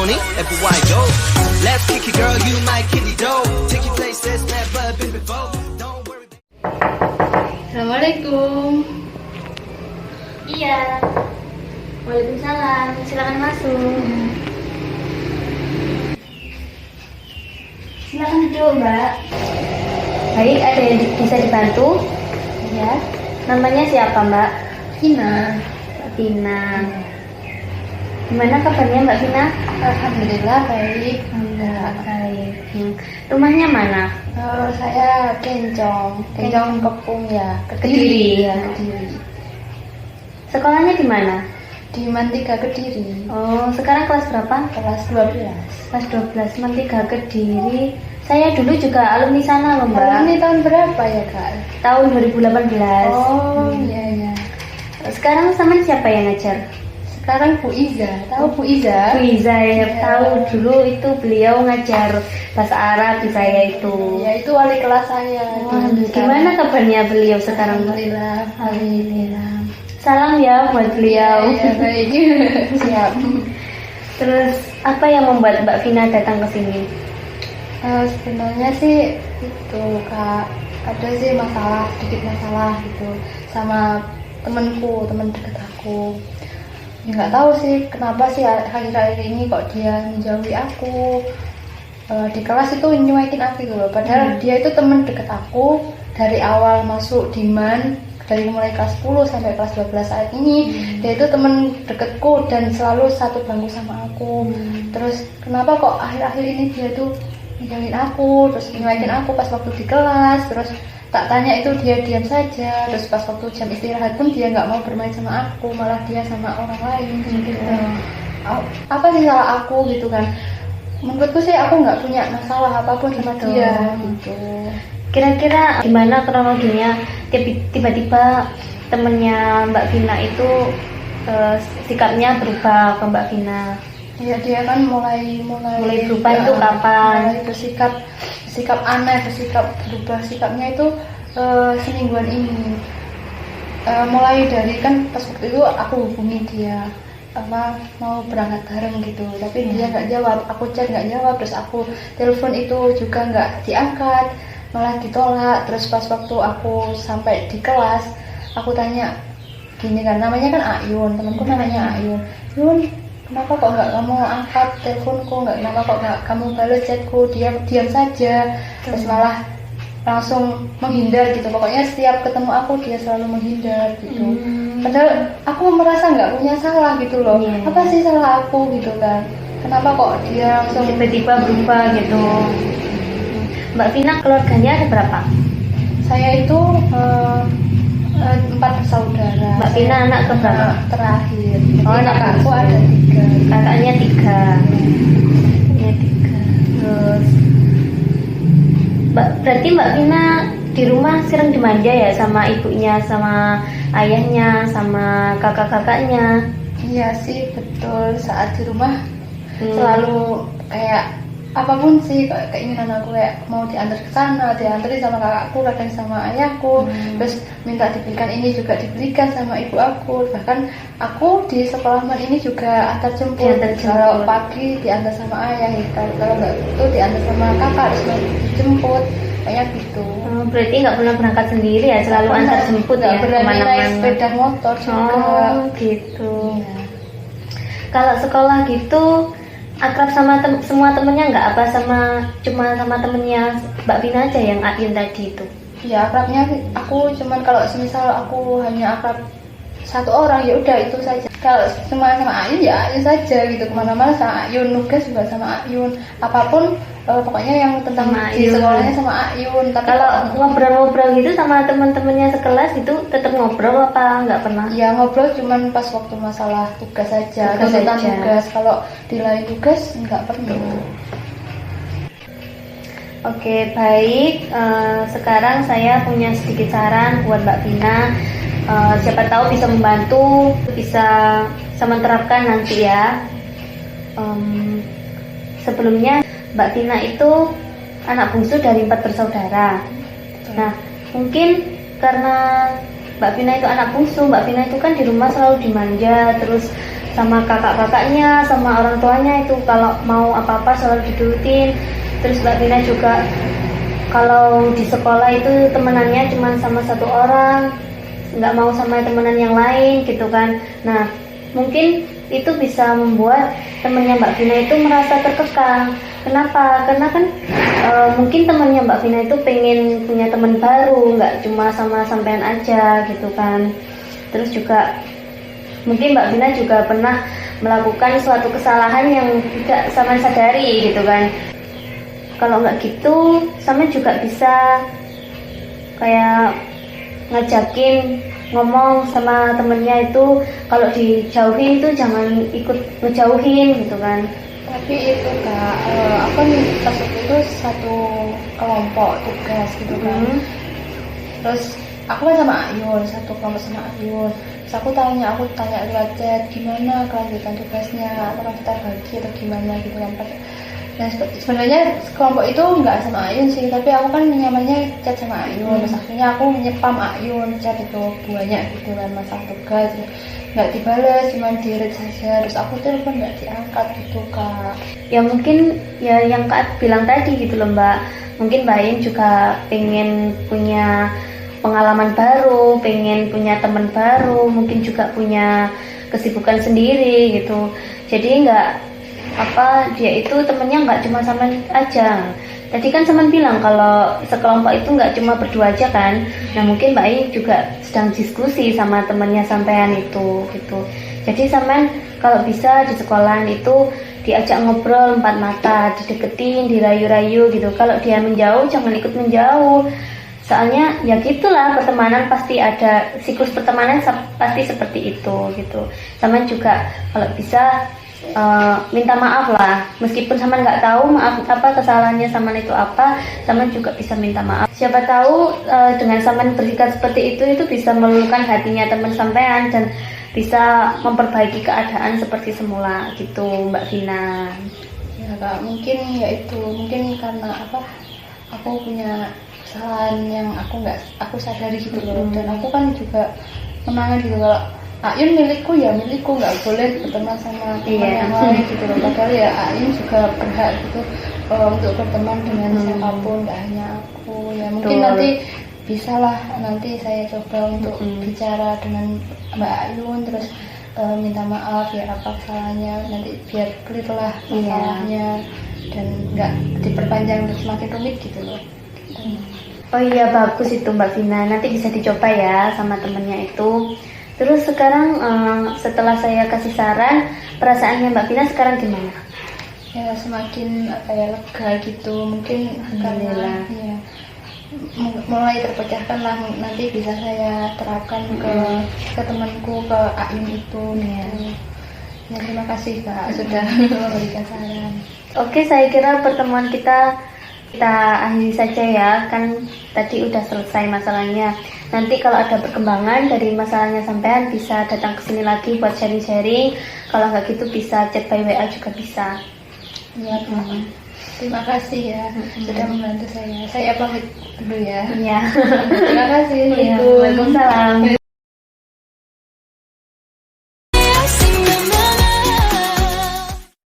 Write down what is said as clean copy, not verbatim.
morning, everywhere I go. Let's kick it, girl, you my kitty dough. Take you places never been before. Don't worry. Assalamualaikum. Iya. Waalaikumsalam. Silakan masuk. Silakan duduk, Mbak. Baik, ada yang bisa dibantu? Ya. Namanya siapa, Mbak? Vina. Mbak Vina. Gimana kabarnya, Mbak Vina? Alhamdulillah baik. Alhamdulillah baik. Rumahnya mana? Saya Kencong Kepung ya. Kediri. Ya, Kediri. Sekolahnya di mana? Di Mantiga Kediri. Oh, sekarang kelas berapa? Kelas 12. Kelas 12, Mantiga Kediri. Saya dulu juga alumni sana loh, Mbak. Ini tahun berapa ya, Kak? Tahun 2018. Oh, iya. Sekarang sama siapa yang ngajar? Sekarang Bu Iza. Tahu Bu Iza? Bu Iza ya, Iya. tahu dulu itu beliau ngajar bahasa Arab di saya itu. Ya, itu wali kelas saya. Waduh, gimana kabarnya beliau sekarang, Mbak? Alhamdulillah. Alhamdulillah. Salam ya buat beliau. Ya, baik. Siap. Terus apa yang membuat Mbak Vina datang ke sini? Sebenarnya sih itu Kak, ada sih sedikit masalah gitu sama temen deket aku. Ya nggak tahu sih kenapa sih akhir-akhir ini kok dia menjauhi aku. Di kelas itu nyuekin aku gitu loh, padahal dia itu temen deket aku dari awal masuk Diman, dari mulai kelas 10 sampai kelas 12 saat ini. Dia itu temen deketku dan selalu satu bangku sama aku. Terus kenapa kok akhir-akhir ini dia tuh ninggalin aku, terus nyuekin aku pas waktu di kelas, terus tak tanya itu dia diam saja, terus pas waktu jam istirahat pun dia nggak mau bermain sama aku, malah dia sama orang lain gitu. Apa sih salah aku gitu kan? Menurutku sih aku nggak punya masalah apapun sama dia gitu. Kira-kira gimana kronologinya tiba-tiba temennya Mbak Vina itu sikapnya berubah ke Mbak Vina? Ya dia kan mulai berubah itu kapan? Mulai bersikap aneh, berubah sikapnya itu semingguan ini. Mulai dari kan pas waktu itu aku hubungi dia mau berangkat bareng gitu, tapi dia nggak jawab. Aku chat nggak jawab, terus aku telepon itu juga nggak diangkat, malah ditolak. Terus pas waktu aku sampai di kelas, aku tanya gini kan, namanya kan Ayun, temanku namanya Ayun. Yun, kenapa kok nggak kamu angkat teleponku, kenapa kok nggak kamu balas chatku, diam saja. Terus malah langsung menghindar gitu, pokoknya setiap ketemu aku dia selalu menghindar gitu. Padahal aku merasa nggak punya salah gitu loh. Apa sih salah aku gitu kan, kenapa kok dia langsung tiba-tiba berubah gitu? Mbak Vina keluarganya ada berapa? Saya itu 4 bersaudara. Mbak Vina anak keberapa? Terakhir. Oh, anak kakakku ada 3. Kakaknya 3. Kakaknya 3. Terus berarti Mbak Vina di rumah sering dimanja ya sama ibunya, sama ayahnya, sama kakak-kakaknya? Iya sih betul, saat di rumah selalu kayak apapun sih keinginan aku, kayak mau diantar ke sana, diantarin sama kakakku, kadang sama ayahku, terus minta dibelikan ini juga dibelikan sama ibu aku. Bahkan aku di sekolah ini juga antar jemput. Kalau pagi diantar sama ayah, kalau nggak itu diantar sama kakak, terus dijemput kayak gitu. Berarti nggak pernah berangkat sendiri ya, selalu antar jemput ya, berani naik sepeda motor juga. Oh gitu. Ya. Kalau sekolah gitu akrab sama semua temennya nggak, apa cuma sama temennya Mbak Vina aja yang Ayun tadi itu? Ya akrabnya aku cuman kalau semisal aku hanya akrab satu orang ya udah itu saja. Kalau cuma sama Ayun ya Ayun saja gitu, kemana-mana sama Ayun, nugas juga sama Ayun, apapun pokoknya yang tentang di sekolahnya sama Ayun. Tapi kalau ngobrol-ngobrol gitu sama teman-temannya sekelas itu tetap ngobrol apa nggak pernah? Ya ngobrol cuman pas waktu masalah tugas saja, tentang tugas. Kalau di lain tugas nggak pernah. Oke, baik. Sekarang saya punya sedikit saran buat Mbak Vina. Siapa tahu bisa membantu, bisa saya menerapkan nanti ya. Sebelumnya Mbak Vina itu anak bungsu dari 4 bersaudara. Nah, mungkin karena Mbak Vina itu anak bungsu, Mbak Vina itu kan di rumah selalu dimanja, terus sama kakak-kakaknya, sama orang tuanya itu kalau mau apa-apa selalu diturutin. Terus Mbak Vina juga kalau di sekolah itu temenannya cuma sama satu orang, nggak mau sama temenan yang lain gitu kan. Nah mungkin itu bisa membuat temennya Mbak Vina itu merasa terkekang. Kenapa? Karena kan mungkin temennya Mbak Vina itu pengen punya teman baru, nggak cuma sama sampean aja gitu kan. Terus juga mungkin Mbak Vina juga pernah melakukan suatu kesalahan yang tidak sama sadari gitu kan. Kalau nggak gitu, sama juga bisa kayak ngajakin ngomong sama temennya itu kalau dijauhin itu jangan ikut ngejauhin gitu kan. Tapi itu Kak, aku kan pas waktu itu satu kelompok tugas gitu kan. Terus aku kan sama Ayun, satu kelompok sama Ayun. Terus aku tanya lewat chat gimana kelanjutan tugasnya, apakah kita bagi atau gimana gitu kan. Nah sebenarnya kelompok itu nggak sama Ayun sih, tapi aku kan nyamannya chat sama Ayun. Terus akhirnya aku menyepam Ayun chat itu banyak gitu kan, masalah tugas nggak dibalas, cuma di-read saja. Terus aku telepon nggak diangkat gitu Kak. Ya mungkin ya yang Kak bilang tadi gitu loh Mbak, mungkin Mbak Ayun juga pengen punya pengalaman baru, pengen punya teman baru, mungkin juga punya kesibukan sendiri gitu. Jadi dia itu temennya nggak cuma sama aja. Tadi kan Saman bilang kalau sekelompok itu nggak cuma berdua aja kan. Nah mungkin Mbak Ayun juga sedang diskusi sama temennya sampean itu gitu. Jadi Saman kalau bisa di sekolahan itu diajak ngobrol empat mata, dideketin, dirayu-rayu gitu. Kalau dia menjauh jangan ikut menjauh. Soalnya ya gitulah, pertemanan pasti ada, siklus pertemanan pasti seperti itu gitu. Saman juga kalau bisa minta maaf lah, meskipun Saman nggak tahu maaf apa kesalahannya Saman itu apa, Saman juga bisa minta maaf. Siapa tahu dengan Saman bersikap seperti itu bisa meluluhkan hatinya teman sampean dan bisa memperbaiki keadaan seperti semula gitu Mbak Vina. Ya Kak, mungkin karena aku punya kesalahan yang aku sadari gitu loh. Dan aku kan juga menangani gitu kalau Ayun milikku, nggak boleh berteman sama teman yang lain gitu loh. Padahal ya Ayun juga berhak gitu untuk berteman dengan siapapun, nggak hanya aku. Ya mungkin nanti nanti saya coba untuk bicara dengan Mbak Ayun, terus minta maaf ya apa kesalahannya, nanti biar clear lah masalahnya dan nggak diperpanjang terus semakin rumit gitu loh. Oh iya bagus itu Mbak Vina, nanti bisa dicoba ya sama temennya itu. Terus sekarang setelah saya kasih saran, perasaannya Mbak Vina sekarang gimana? Ya semakin lega gitu, mungkin karena ya mulai terpecahkan lah, nanti bisa saya terapkan ke temanku, ke Ayun itu gitu. Ya terima kasih Kak sudah memberikan saran. Oke, saya kira pertemuan kita akhiri saja ya, kan tadi udah selesai masalahnya. Nanti kalau ada perkembangan dari masalahnya sampean bisa datang ke sini lagi buat sharing-sharing. Kalau nggak gitu bisa chat by WA juga bisa. Iya Kak. Terima kasih ya sudah membantu saya. Saya pamit dulu ya. Iya. Terima kasih.